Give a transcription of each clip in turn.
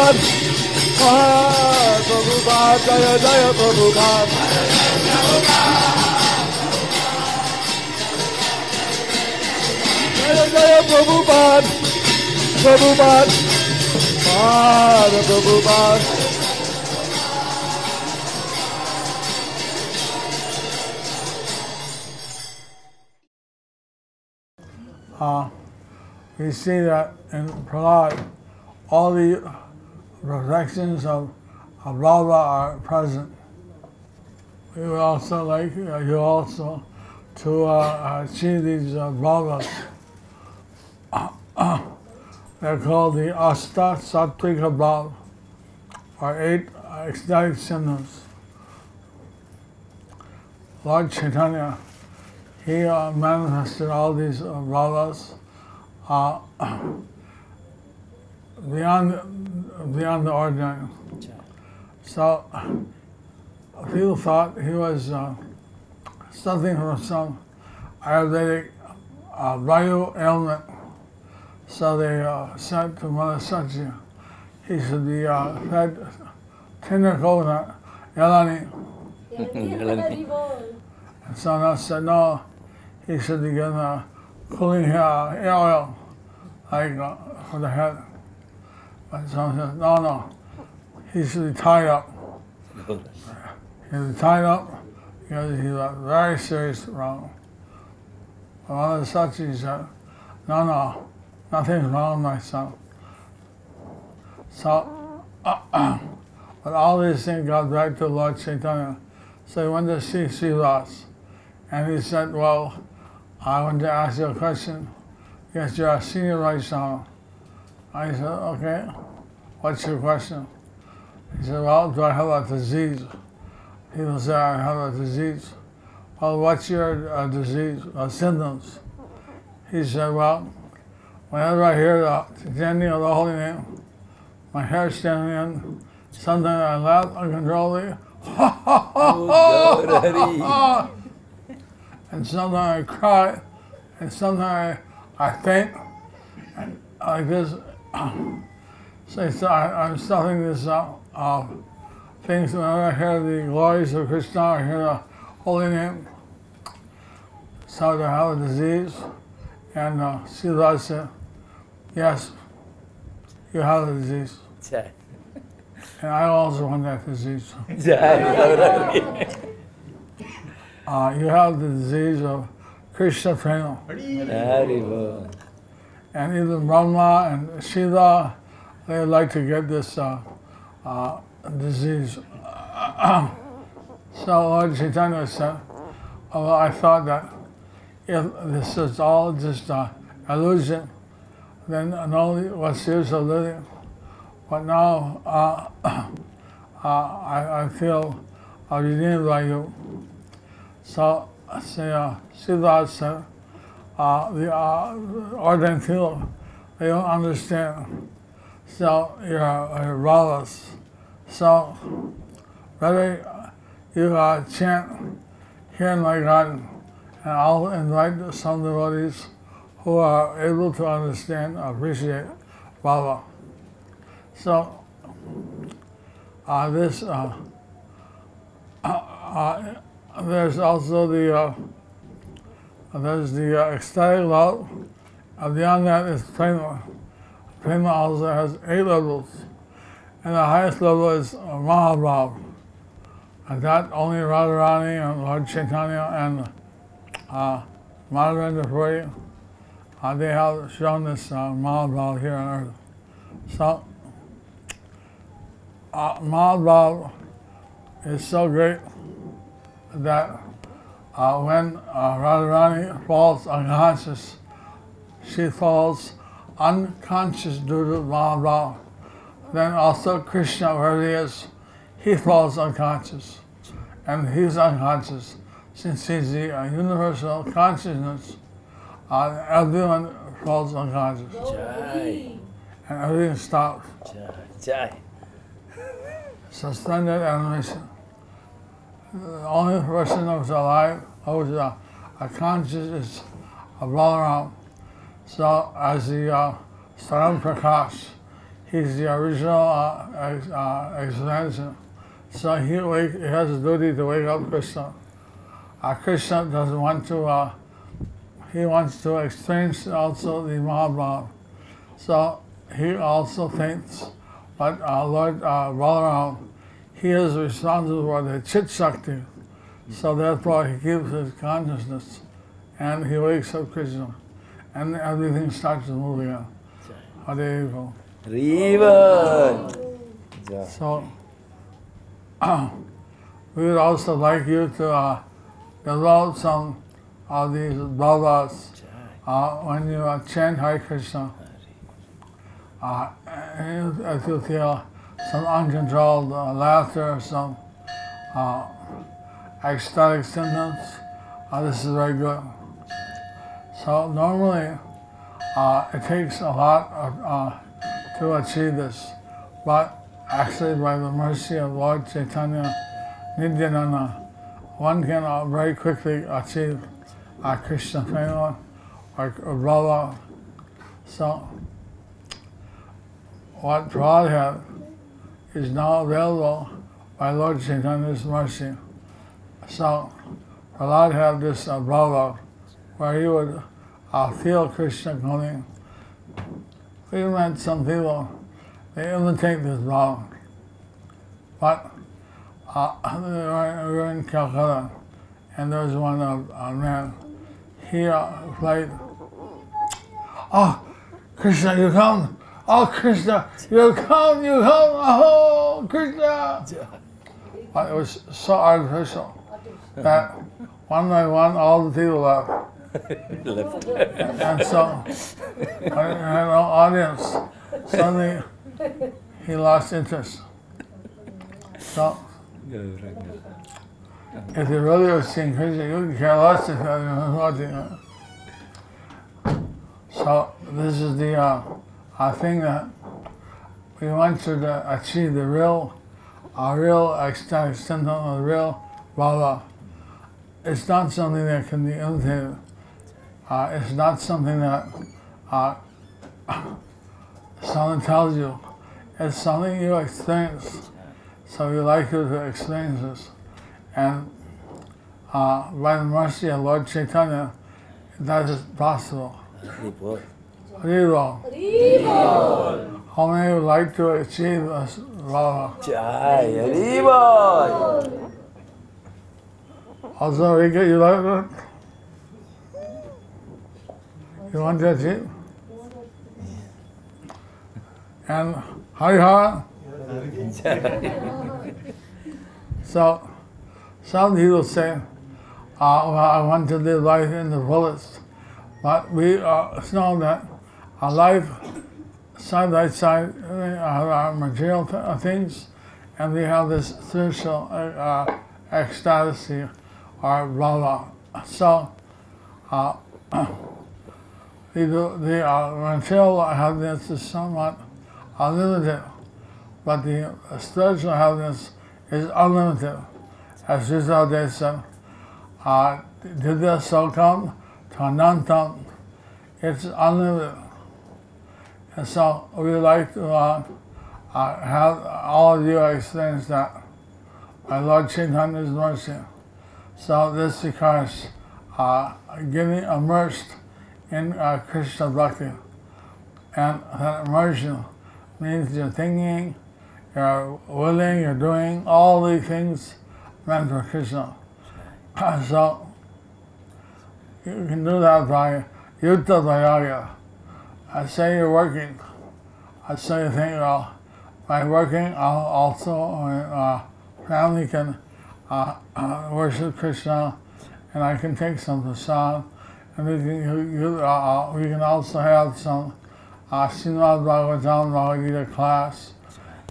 Prabhupada, Prabhupada, Jaya Jaya Prabhupada. Jaya Jaya Prabhupada, Prabhupada, Prabhupada. We see that in Prahlad, all the perfections of Brahma are present. We would also like you also to achieve these Brahmas. They're called the Asta Sattvika Brahma, or 8 ecstatic symptoms. Lord Chaitanya, he manifested all these Brahmas beyond the ordinary. So people thought he was suffering from some Ayurvedic Vayu ailment. So they said to Mother Satya, he should be fed tender coconut, yelani. And someone else said, no, he should be given cooling hair oil, like for the head. But someone said, no, he should be tied up. He should be tied up because he's a very serious problem. But Mother Satya said, no, nothing's wrong with my son. So, but all these things got back to Lord Chaitanya. So he went to see Srivas, and he said, well, I want to ask you a question. Yes, you're a senior Vaishnava. I said, okay, what's your question? He said, well, do I have a disease? People say I have a disease. Well, what's your disease, symptoms? He said, well, whenever I hear the chanting of the holy name, my hair standing in, sometimes I laugh uncontrollably, and sometimes I cry, and sometimes I faint, and like this. So he said, I'm stuffing this things whenever I hear the glories of Krishna, I hear the holy name. So do I have a disease? And Srila said, yes, you have a disease. And I also want that disease. You have the disease of Krishna Prema. And even Brahma and Shiva, they would like to get this disease. So Lord Chaitanya said, although I thought that if this is all just illusion, then what's the use of living? But now I feel redeemed by you. So Siddhartha said, the ordinary people, they don't understand. So you're lawless. So whether you chant here in my garden, and I'll invite some devotees who are able to understand, appreciate Baba. So there's also the ecstatic love. Beyond that is prema. Prema also has 8 levels, and the highest level is Mahabhav. And that only Radharani and Lord Chaitanya and Madhavendra Puri, they have shown this Mahabhav here on earth. So Mahabhav is so great that when Radharani falls unconscious, she falls unconscious due to Mahabhav. Then also Krishna, where he is, he falls unconscious. And he's unconscious. Since he's the universal consciousness, everyone falls unconscious. Jai. And everything stops. Jai. Suspended animation. The only person who's alive, who's conscious, is Balaram. So as the Saram Prakash, he's the original expansion. So he has a duty to wake up Krishna. Krishna doesn't want to, he wants to experience also the Mahabharata. So he also thinks, but Lord Balaram, he is responsible for the Chit Shakti. So therefore he keeps his consciousness and he wakes up Krishna. And everything starts to move again. Hare Riva. So we would also like you to develop some of these bhavas when you chant Hare Krishna. If you feel some uncontrolled laughter, some ecstatic symptoms, this is very good. So normally it takes a lot to achieve this, but actually by the mercy of Lord Chaitanya Nityananda, one can very quickly achieve Krishna prema or bhava. So what Prabhupada had is now available by Lord Chaitanya's mercy. So Prabhupada had this bhava where he would feel Krishna coming. We met some people, they imitate this bhava. But we were in Calcutta, and there was one man, he played, "Oh, Krishna, you come! Oh, Krishna, you come, oh, Krishna!" But it was so artificial that one by one, all the people left. And so, when he had no audience, suddenly he lost interest. So, if you really were seeing Krishna, you would care less if you were watching it. So, this is the thing that we want you to achieve, the real ecstatic symptom of the real bhava. It's not something that can be imitated. It's not something that someone tells you. It's something you experience. So we like you to experience this. And by the mercy of Lord Chaitanya, that is possible. Haribol. How many would like to achieve this bhava? Jai Haribol. Also, Rika, you like it? You want to achieve? And Harihara? So, some people say, well, I want to live life in the fullest. But we know that our life, side by side, we have our material things, and we have this spiritual ecstasy or bhava. So, the material happiness is somewhat limited, but the spiritual happiness is unlimited. As Rizalde said, Didya Sokam Tanantam, it's unlimited. And so we would like to have all of you experience that by Lord Chaitanya's mercy. So this requires getting immersed in Krishna Bhakti. And that immersion means you're thinking, you're willing, you're doing all the things meant for Krishna. So you can do that by Yutta Vairagya. I say you're working. I say you think, well, by working, I'll also, my family can worship Krishna, and I can take some prasad, and we can also have some Srimad Bhagavatam, Bhagavad Gita class.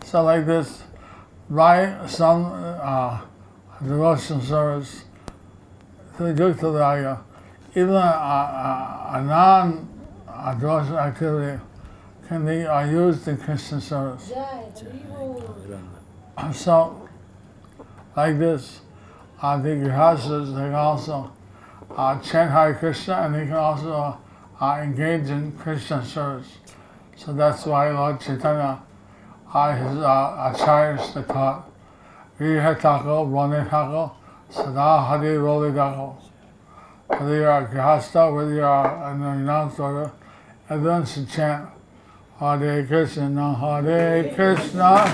So like this, by some devotional service, to Yutta Vairagya, even a non-devotional activity can be used in Christian service. So, like this, the Grihastas, they can also chant Hare Krishna, and they can also engage in Krishna service. So that's why Lord Chaitanya his acharyas that taught Jayapataka, Bonetaka, Sada Hari Rolidako. Whether you're a Grihasta, whether you're an renounced order, everyone should chant Hare Krishna, Hare Krishna,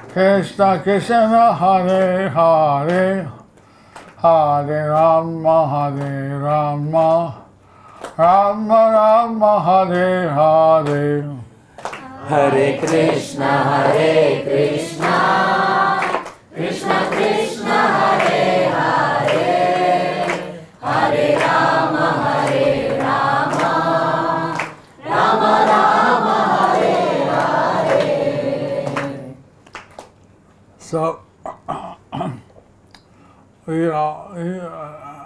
Krishna Krishna, Hare Hare, Hare Rama, Hare Rama, Rama Rama, Hare Hare. Hare Krishna, Krishna Krishna, Hare Hare, Hare Rama, Hare Rama, Rama Rama, Hare Hare. So,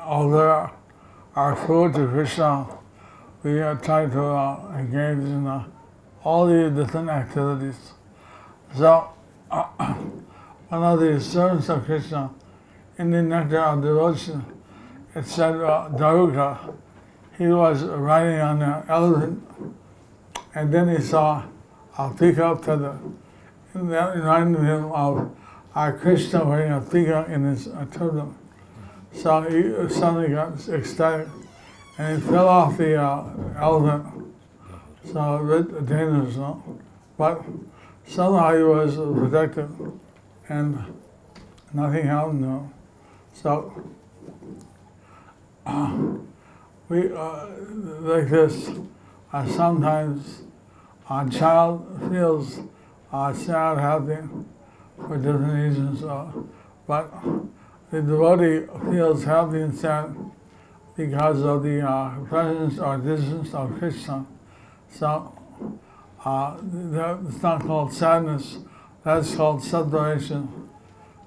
although our food to Krishna, we try to engage in all the different activities. So, one of the servants of Krishna, in the nectar of devotion, it said Daruka, he was riding on an elephant, and then he saw a peacock feather. And that reminded him of our Krishna wearing a peacock in his turban. So he suddenly got ecstatic, and he fell off the elephant. So a bit dangerous, no? But somehow he was protected, and nothing happened to him. So we like this. Sometimes a child feels sad, happy for different reasons, but the devotee feels happy and sad because of the presence or distance of Krishna. So that's not called sadness, that's called separation.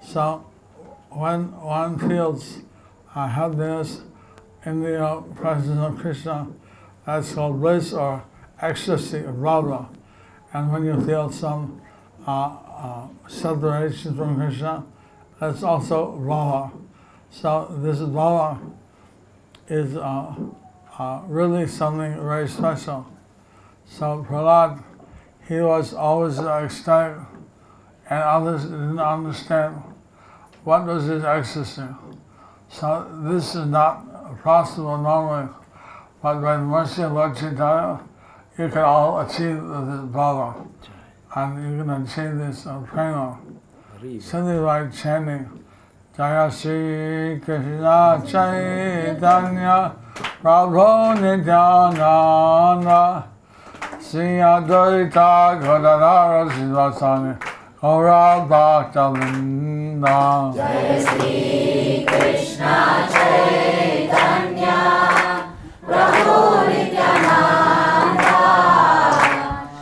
So when one feels happiness in the presence of Krishna, that's called bliss or ecstasy, rava. And when you feel some separation from Krishna, that's also rava. So this rava is really something very special. So Prahlad, he was always ecstatic, and others didn't understand what was his ecstasy. So this is not possible normally, but by the mercy of Lord Chaitanya, you can all achieve this bhava, and you can achieve this prema. Simply by chanting Jaya Shri Krishna Chaitanya Prabhu Nityananda Sri Advaita Gadadhara Sivasani Gaura Bhakta Vrinda. Jaya Shri Krishna Chaitanya Prabhu Nityananda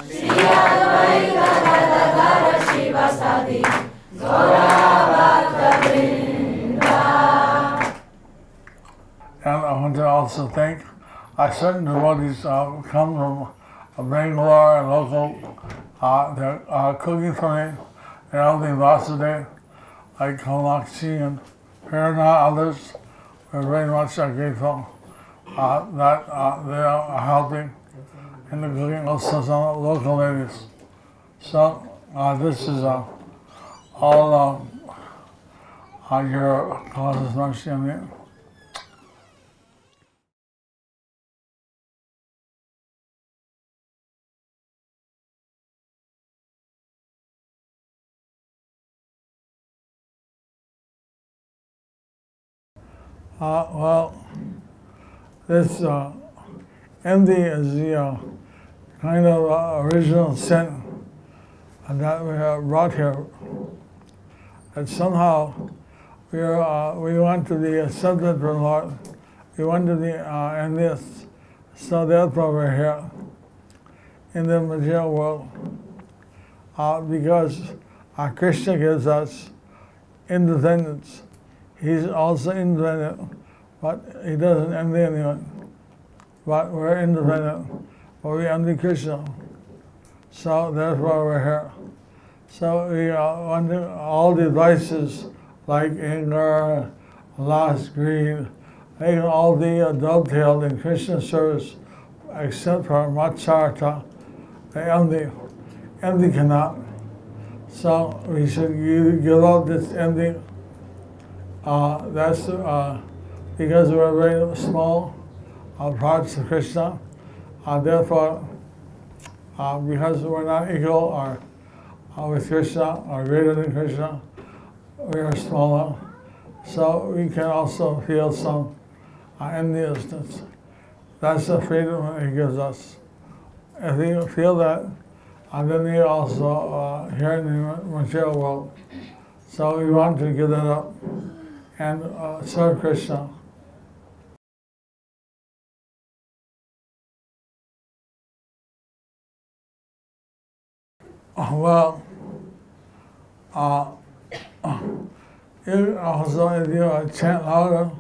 Sri Advaita Gadadhara Sivasani Gaura Bhakta Vrinda. And I want to also thank certain devotees come from Bangalore and local. They're cooking for me and helping Vasudev, like Kamakshi and Prerna, others. We're very much grateful that they are helping in the cooking, also some local ladies. So this is all your causes mercy on me. Well, this envy is the kind of original sin that we have brought here. That somehow we want to be accepted from Lord. We want to be envious. So therefore we're here in the material world. Because Krishna gives us independence. He's also independent, but he doesn't envy anyone. But we're independent, but we envy Krishna. So therefore we're here. So we want all the vices like anger, lust, greed, they can all be dovetailed in Krishna's service, except for Matsarta, the envy. Envy cannot. So we should give up this ending. That's because we're very small parts of Krishna. Therefore, because we're not equal or with Krishna or greater than Krishna, we are smaller. So we can also feel some enviousness. That's the freedom it gives us. If we feel that, then we also here in the material world. So we want to give that up and serve Krishna. Well, you also, if you chant louder,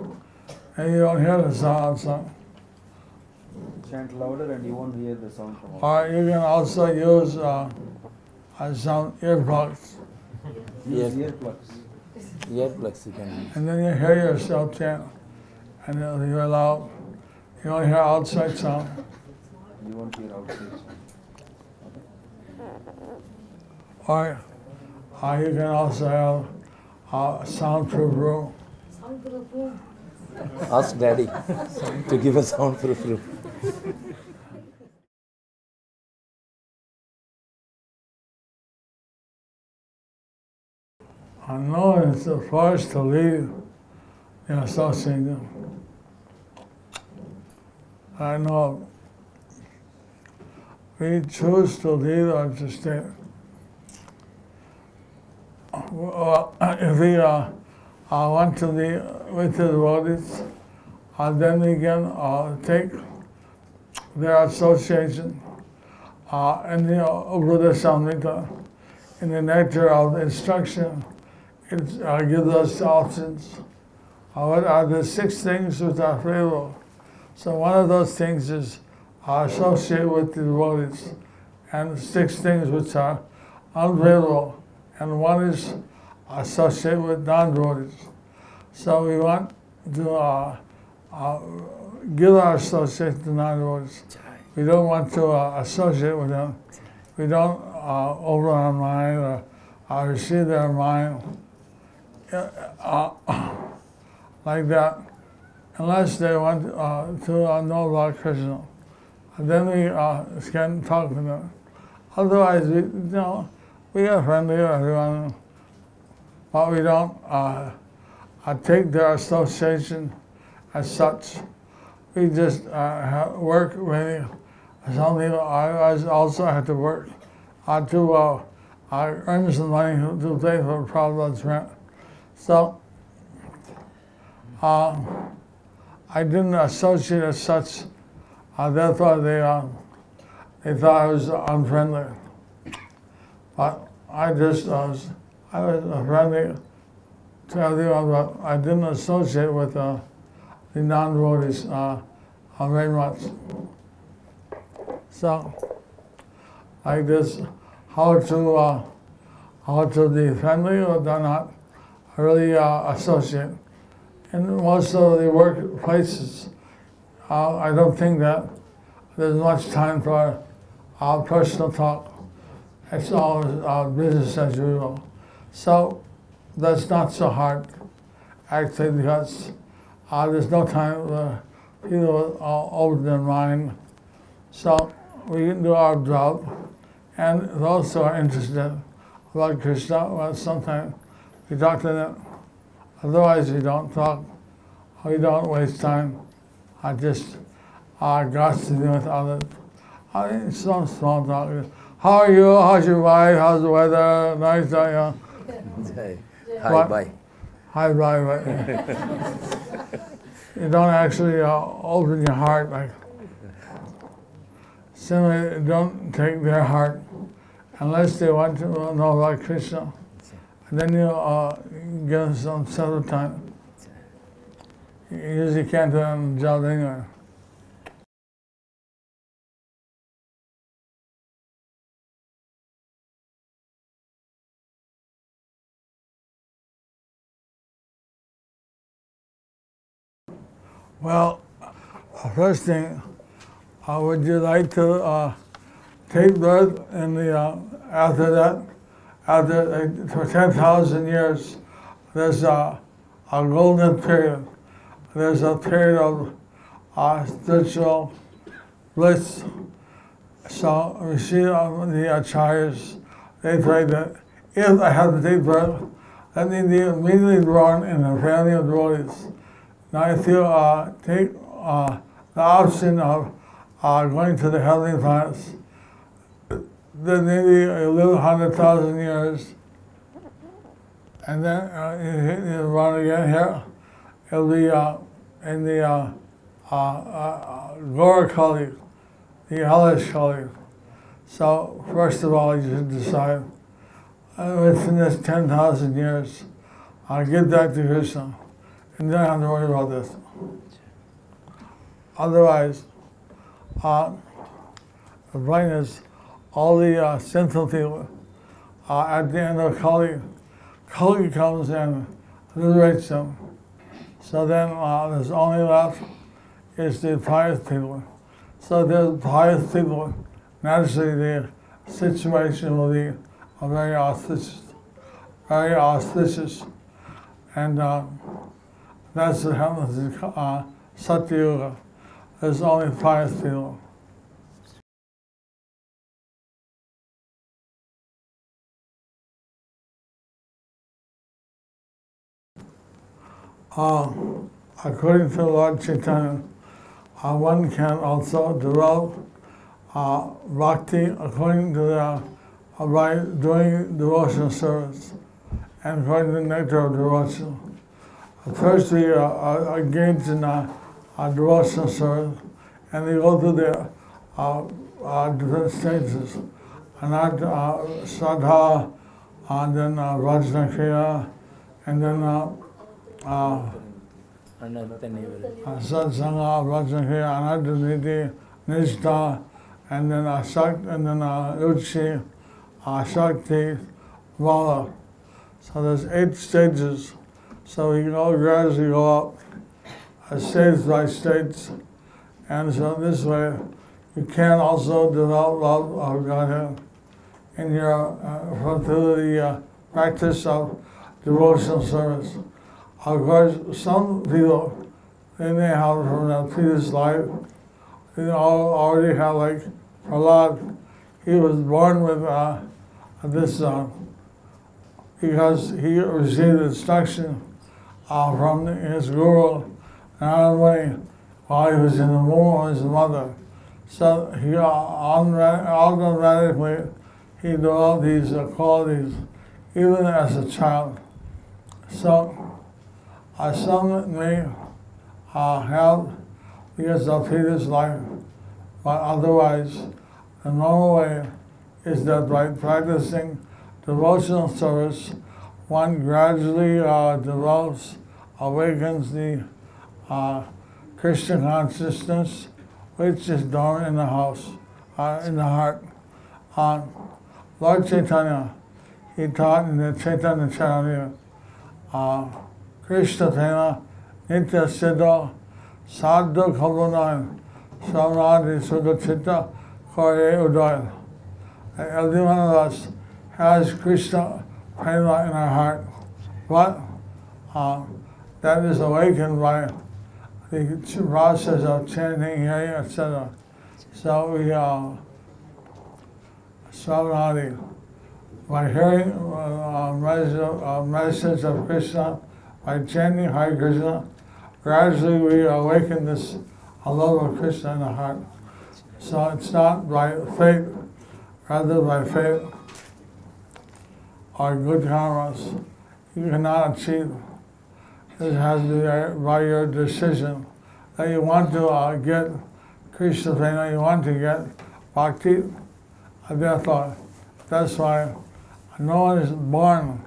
and you don't hear the sound, so. Chant louder and you won't hear the sound from Or you can also use some earplugs. Use earplugs. Earplugs you can use. And then you hear yourself chant, and you'll hear loud. You don't hear outside sound. You won't hear outside sound. Or you can also have a soundproof room. Ask Daddy to give a soundproof room. No one is forced to leave the association. I know we choose to leave or to stay. If we want to be with the devotees, then we can take their association in the Buddha Samhita, in the nectar of instruction. It gives us options. What are the 6 things which are favorable? So one of those things is associate with the devotees, and 6 things which are unfavorable, and one is associate with non-devotees. So we want to give our association to non-devotees. We don't want to associate with them. We don't open our mind or receive their mind like that, unless they want to know about Krishna. And then we can talk to them. Otherwise, we are friendly with everyone, but we don't take their association as such. We just work really. Some people also have to work to earn some money to pay for Prabhupada's rent. So I didn't associate as such. Therefore, they thought I was unfriendly. But I was friendly to everyone, but I didn't associate with the non-devotees very much. So, like this, how to be friendly or not really associate. In most of the workplaces, I don't think that there's much time for personal talk. It's all business as usual. So that's not so hard, actually, because there's no time for people open their mind. So we can do our job, and those who are interested about Krishna, well, sometimes we talk to them. Otherwise, we don't talk. We don't waste time. I just gossiping with others. Some small talk. How are you? How's your wife? How's the weather? Nice day. Hi, bye. Hi, bye. You don't actually open your heart. Like, simply don't take their heart unless they want to know about Krishna. And then you give them some settle time. You usually can't do them job anyway. Well, first thing, would you like to take birth in the after that, after for 10,000 years, there's a golden period. There's a period of spiritual bliss. So we see the acharyas, they say that if I have to take birth, let me be immediately born in a family of devotees. Now if you take the option of going to the heavenly planets, then maybe you live 100,000 years, and then you run again here. It'll be in the Gora Kali, the hellish Kali. So first of all, you should decide within this 10,000 years, I'll give that to Krishna, and then I don't have to worry about this. Otherwise, the point is, all the sinful people at the end of Kali comes and liberates them. So then there's only left is the pious people. So the pious people, naturally the situation will be very auspicious. And that's what happens in Satya Yuga. There's only pious people. According to Lord Chaitanya, one can also develop bhakti according to by doing devotional service and according to the nectar of devotion. First we engage in devotional service, and we go through the different stages. Shraddha, and then Vajna Kriya, and then Satsanga, Vajna Kriya, Anadhaniti, Nishtha, and then Shakti, and then Ruchi, Shakti, Vala. So there's 8 stages. So we gradually go up, stage by stage, and so this way you can also develop love of Godhead in your through the practice of devotional service. Of course, some people, they may have from their previous life, they already have, like Prahlad, he was born with this, because he received instruction from his guru, Nadu, while he was in the womb of his mother. So he automatically, he developed these qualities even as a child. So some may have because of previous life, but otherwise the normal way is that by practicing devotional service, one gradually develops, awakens the Krishna consciousness, which is dormant in the house, in the heart. Lord Chaitanya, he taught in the Chaitanya Charitamrita, Krishna Prema, Nitya Siddha, Sadhu Kalunai, Samadhi Sudha Chitta, Kore Uday. Every one of us has Krishna Prema in our heart, but that is awakened by the process of chanting, hearing, etc. So we Samadhi, by hearing message of Krishna, by chanting Hare Krishna, gradually we awaken this love of Krishna in the heart. So it's not by faith, rather by faith or good karmas. You cannot achieve. This has to be by your decision that you want to get Krishna Prema, you want to get bhakti. Therefore, that's why no one is born,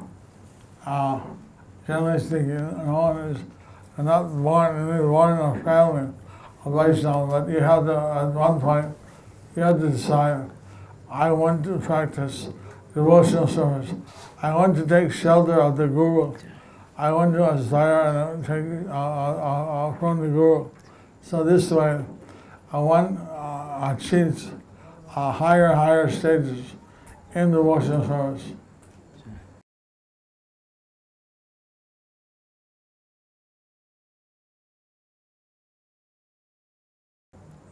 generally speaking, no one is not born in a family of Vaishnava, but you have to, at one point, you have to decide, I want to practice devotional service. I want to take shelter of the Guru. I want to aspire and take from the Guru. So this way, one achieves higher stages in devotional service.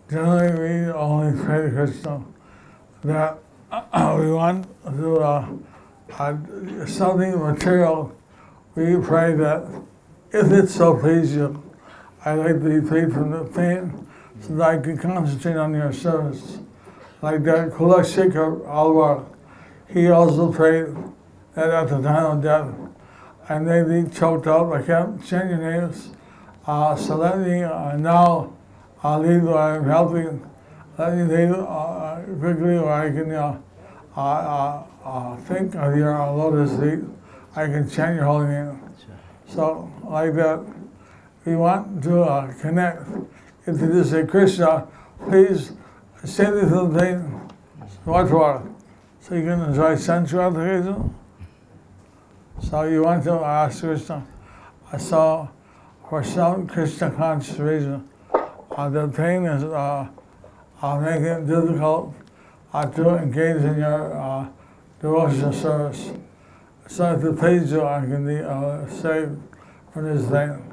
generally we only pray to Krishna that we want to something material. We pray that if it so please you, I'd like to be freed from the pain so that I can concentrate on your service. Like that Kula Shekhar Alwar, he also prayed that at the time of death, I may be choked out. I can't change your names. So let me now leave where I'm helping. Let me leave quickly where I can think of your lotus feet. I can chant your holy name. So like that, we want to connect. If you just say, Krishna, please save me from the pain. What for? So you can enjoy sensual gratification. So you want to ask Krishna. So for some Krishna conscious reason, the pain is making it difficult to engage in your devotional service. So if it pleases you, I can be saved from this pain.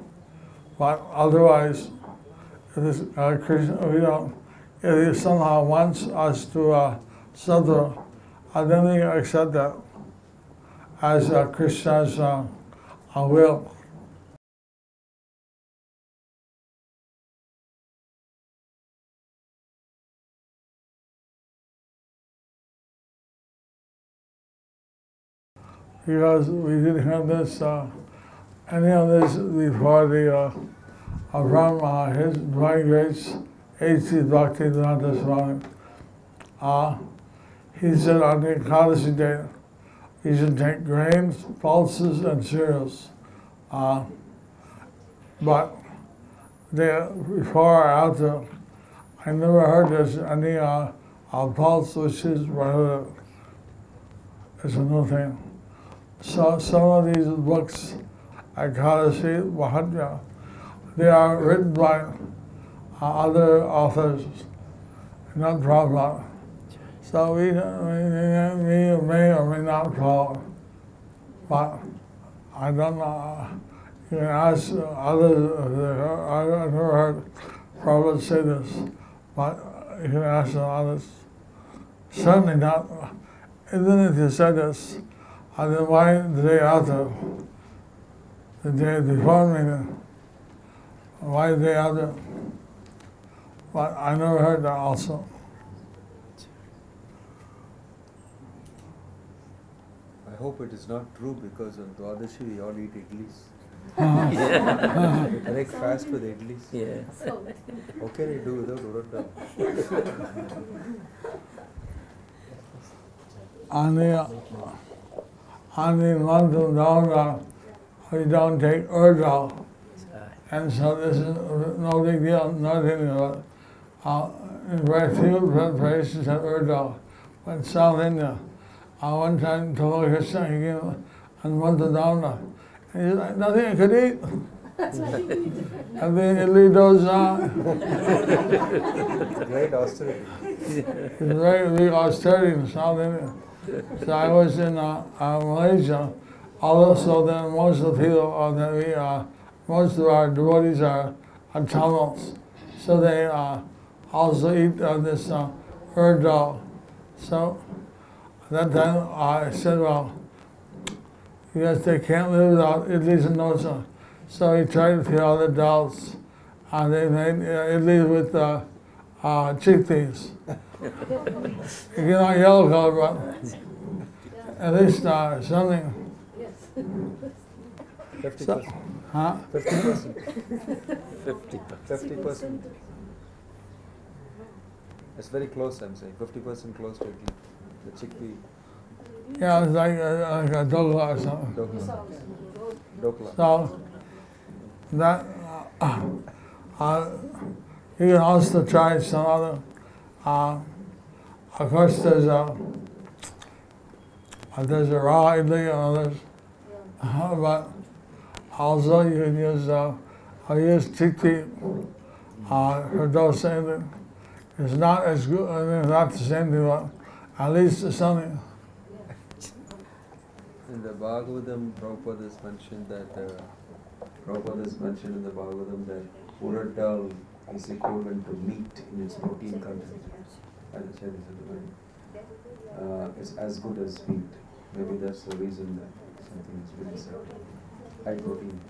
But otherwise, if this Krishna, if he somehow wants us to suffer, then we accept that as Krishna's will. Because we didn't have this, any of this before the, from his Divine Grace, A.C. Bhaktivedanta Swami. He said on the Ekadashi day, you should take grains, pulses, and cereals. But before or after, I never heard there's any pulse which is prohibited. It's a new thing. So some of these books, Ekadashi, Maharaj, they are written by other authors, not Prabhupada. So we may or may not follow. But I don't know. You can ask others. I've never heard Prabhupada say this, but you can ask others. Certainly not. Even if you said this, then why the day after, the day before meeting? Why the day after? But I never heard that also. I hope it is not true because on Dwadashi we all eat idlis. We break fast with idlis. Yeah. How can you do without urad? On the month of Nadu, we don't take urdal. And so this is no big deal, nothing about it. In very few places have urdal. But in South India, one time to Lord Krishna, he gave on the month of Nadu. And he's like, nothing I could eat. And then he lead those Great austerity. It's very big austerity in South India. So I was in Malaysia. Also, then most of the people most of our devotees are Tamils, so they also eat this urdal. So at that time I said, well, yes, they can't live without idlis and dosa. So he tried to feed all the adults, and they made idlis with chickpeas. You know, yellow color, but at least something. 50%. Huh? 50%. 50%. It's very close, I'm saying. 50% close to idli. The chickpea. Yeah, it's like a dokla or something. Dokla. So that you can also try some other. Of course, there's a raw idli and others, but also you can use chickpea for dosa. It's not as good. I mean, not the same thing, but at least it's something. In the Bhagavatam, Prabhupada has mentioned that in the Bhagavatam that urad dal is equivalent to meat in its protein content. As I said, it's as good as meat. Maybe that's the reason that something is really said. High protein.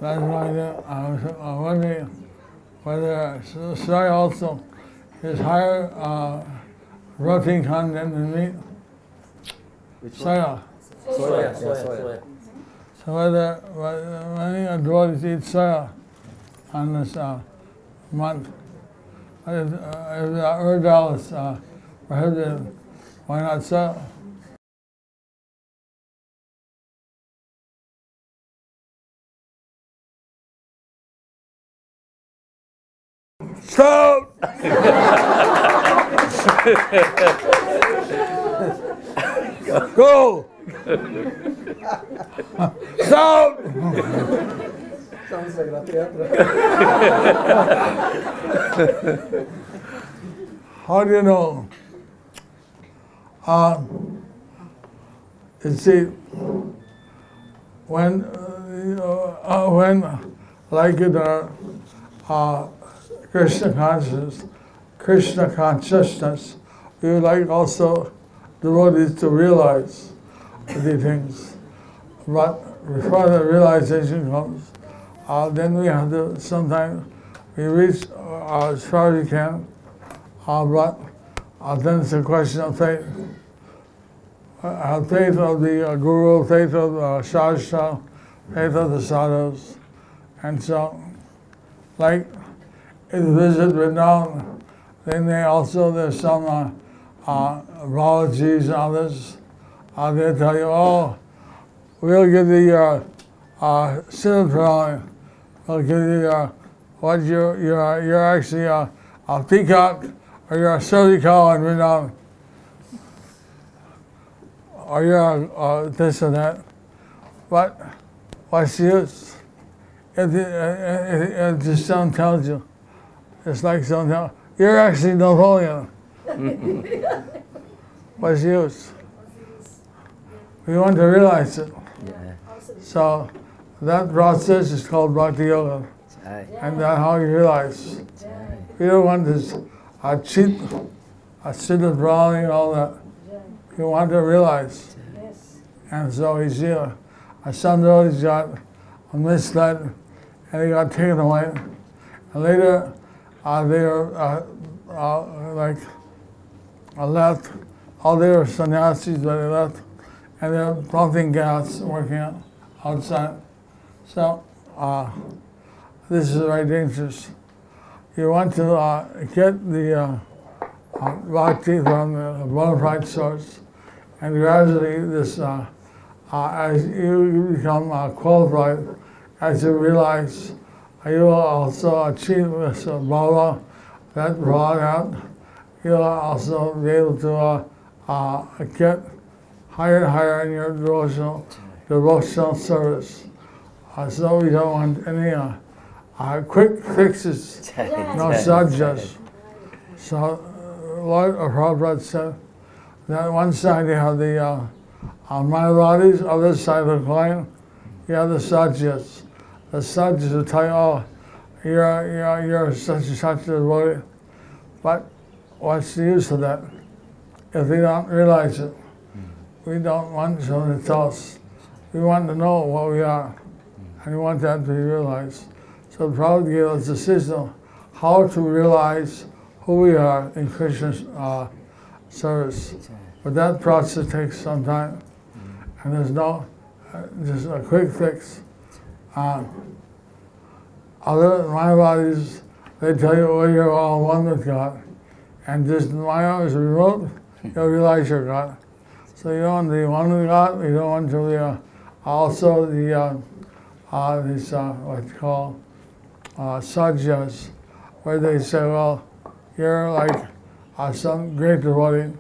That's why I was wondering whether soy also is higher protein content than meat. Which Soya. Soya. So whether many devotees eat soya on this month, if Urdal is prohibited, why not soya? Stop! Go! Stop! Sounds like Rathayatra. How do you know? You see, when like it Krishna consciousness, we would like also devotees to realize these things. But before the realization comes, then we have to, sometimes we reach as far as we can, but then it's a question of faith. Faith of the Guru, faith of the Shastra, faith of the sadhus. And so, like in visit Vrindavan, then there's some Babaji's and others, they tell you, oh, we'll give you Siddha Pranay, we'll give you what you're actually a peacock, or you're a silly cow in Vrindavan, or you're this and that. But what's the use? If the sun tells you, it's like someone tells you, you're actually Napoleon. What's the use? We want to realize it. Yeah. So that process is called Bhakti Yoga. And that's how you realize. You don't want this cheat, Siddha Brahmani and all that. You want to realize. And so you see a son he's got misled and he got taken away. And later they were left, all they were sannyasis, but they left, and they're pumping gas, working outside. So this is very dangerous. You want to get the bhakti from the bona fide source, and gradually this, as you become qualified, as you realize, you will also achieve this bhava that brought out. You'll also be able to get higher and higher in your devotional service. So we don't want any quick fixes, no sadhjas. So Lord Prabhupada said that one side you have the Mayavadis, other side of the coin, you have the sadhjas. The sadhjas will tell you, oh, you're such and such a devotee. But what's the use of that if we don't realize it? We don't want someone to tell us. We want to know what we are, and we want that to be realized. So Prabhupada gave us the system how to realize who we are in Krishna's service. But that process takes some time, and there's no just a quick fix. Other Mayavadis, they tell you, oh, you're all one with God. And just Maya is remote, you'll realize you're God. So you don't want to be one with God, you don't want to be also the, these, what you call, sadhjas, where they say, well, you're like some great devotee.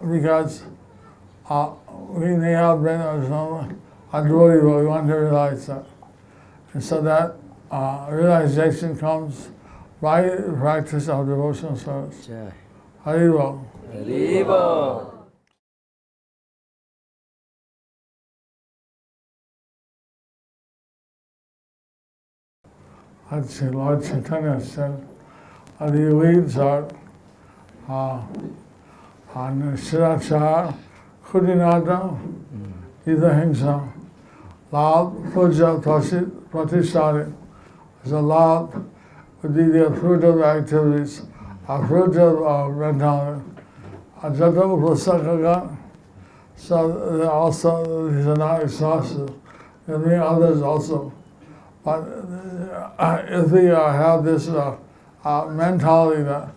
Because we may have been a devotee, but we want to realize that. And so that realization comes by the practice of devotional service. Haribo. Haribo. let's see, Lord Chaitanya said, the elites are Shirachar, Kudinada, Idahingsa, Lal, Puja, Pratishari. So Lal would be the fruitive activities, fruitive mentality. Ajata Upasakaga, so also these are not exhaustive. There are many others also. But if we have this mentality that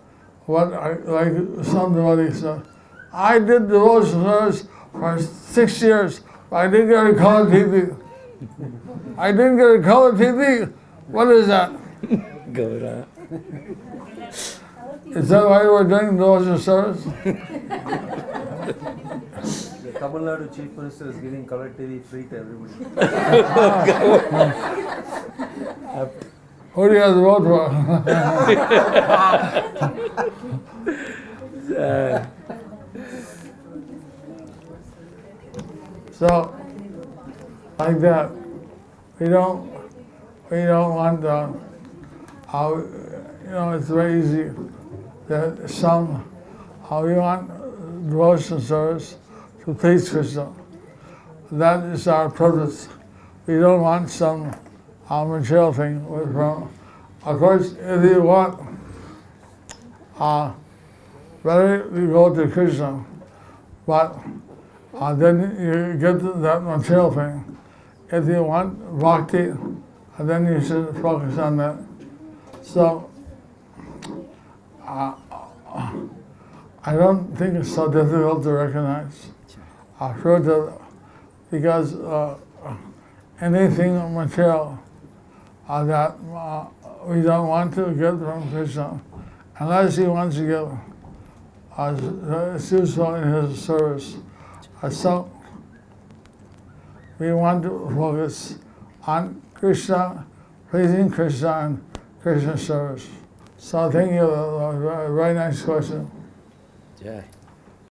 like some devotees said, I did devotional service for 6 years, but I didn't get a color TV. I didn't get a color TV? What is that? Is that why we're doing devotional service? The Tamil Nadu Chief Minister is giving color TV free to everybody. Who do you have to vote for? So, like that, we don't want it's very easy that we want devotional service to please Krishna. That is our purpose. We don't want some material thing. Of course, if you want, better you go to Krishna, but then you get that material thing. If you want bhakti, then you should focus on that. So, I don't think it's so difficult to recognize because anything material that we don't want to get from Krishna, unless he wants to give us useful in his service. So we want to focus on Krishna, pleasing Krishna and Krishna service. So thank you, a very nice question. Jai.